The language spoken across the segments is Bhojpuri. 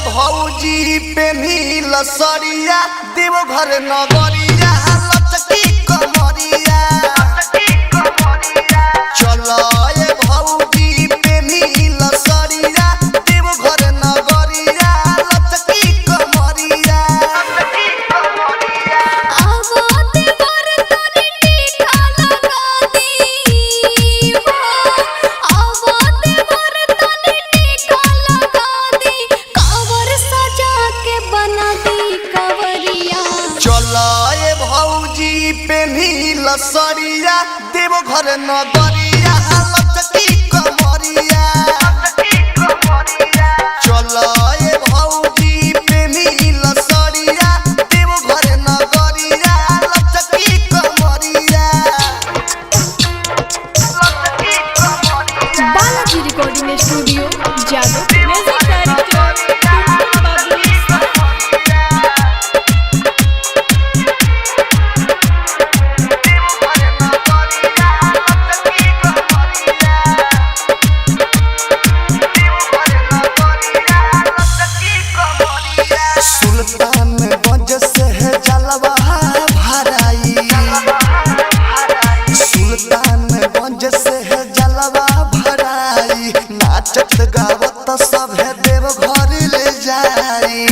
भौजी पेन्हिल सरिया देवघर नगरिया लचकी कमरिया चलो ये भौजी पेन्हिल सरिया देवघर नगरिया लचकी कमरिया पेन्हिल सरिया देवघर नगरिया लचकी कमरिया चलो ये भौजी पेन्हिल सरिया देवघर नगरिया लचकी कमरिया Balaji recording studio Jadav music director Sultanganj से जलवा भराई सुल्तानगंज से जलवा भराई नाचत गावत सब देवघर ले जाई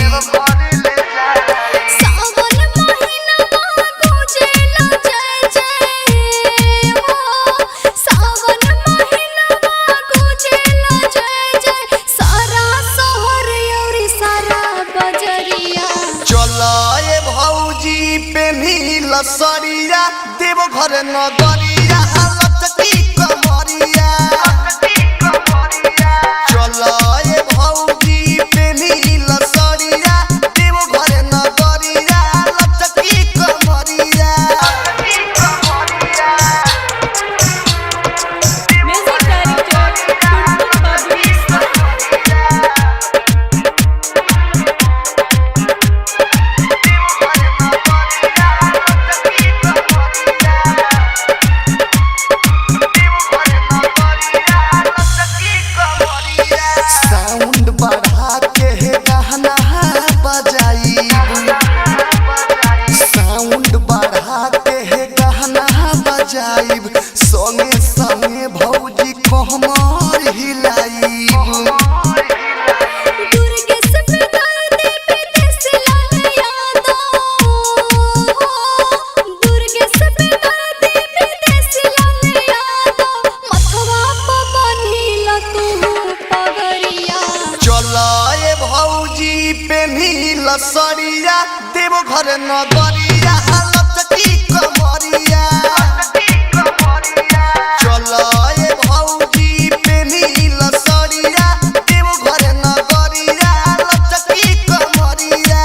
पेन्हिल सरिया देवघर नगरिया लचकी कमरिया चलो ये भौजी पेन्हिल सरिया देवघर नगरिया लचकी कमरिया म्यूजिक साउंड बढ़ा के गाना बजाई साउंड बढ़ा के गाना बजाई संगे संगे भौजी कहमर हिलाई पेन्हिल सरिया देवघर नगरिया लचकी कमरिया चलो ये भौजी पेन्हिल सरिया देवघर नगरिया लचकी कमरिया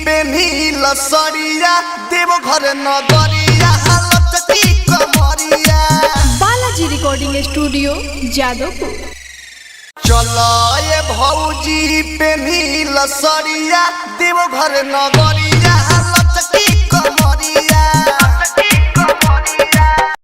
पेन्हिल सरिया देवघर नगरिया लचकी कमरिया बालाजी रिकॉर्डिंग स्टूडियो जादवपुर चलो ये भौजी पेन्हिल सरिया देवघर नगरिया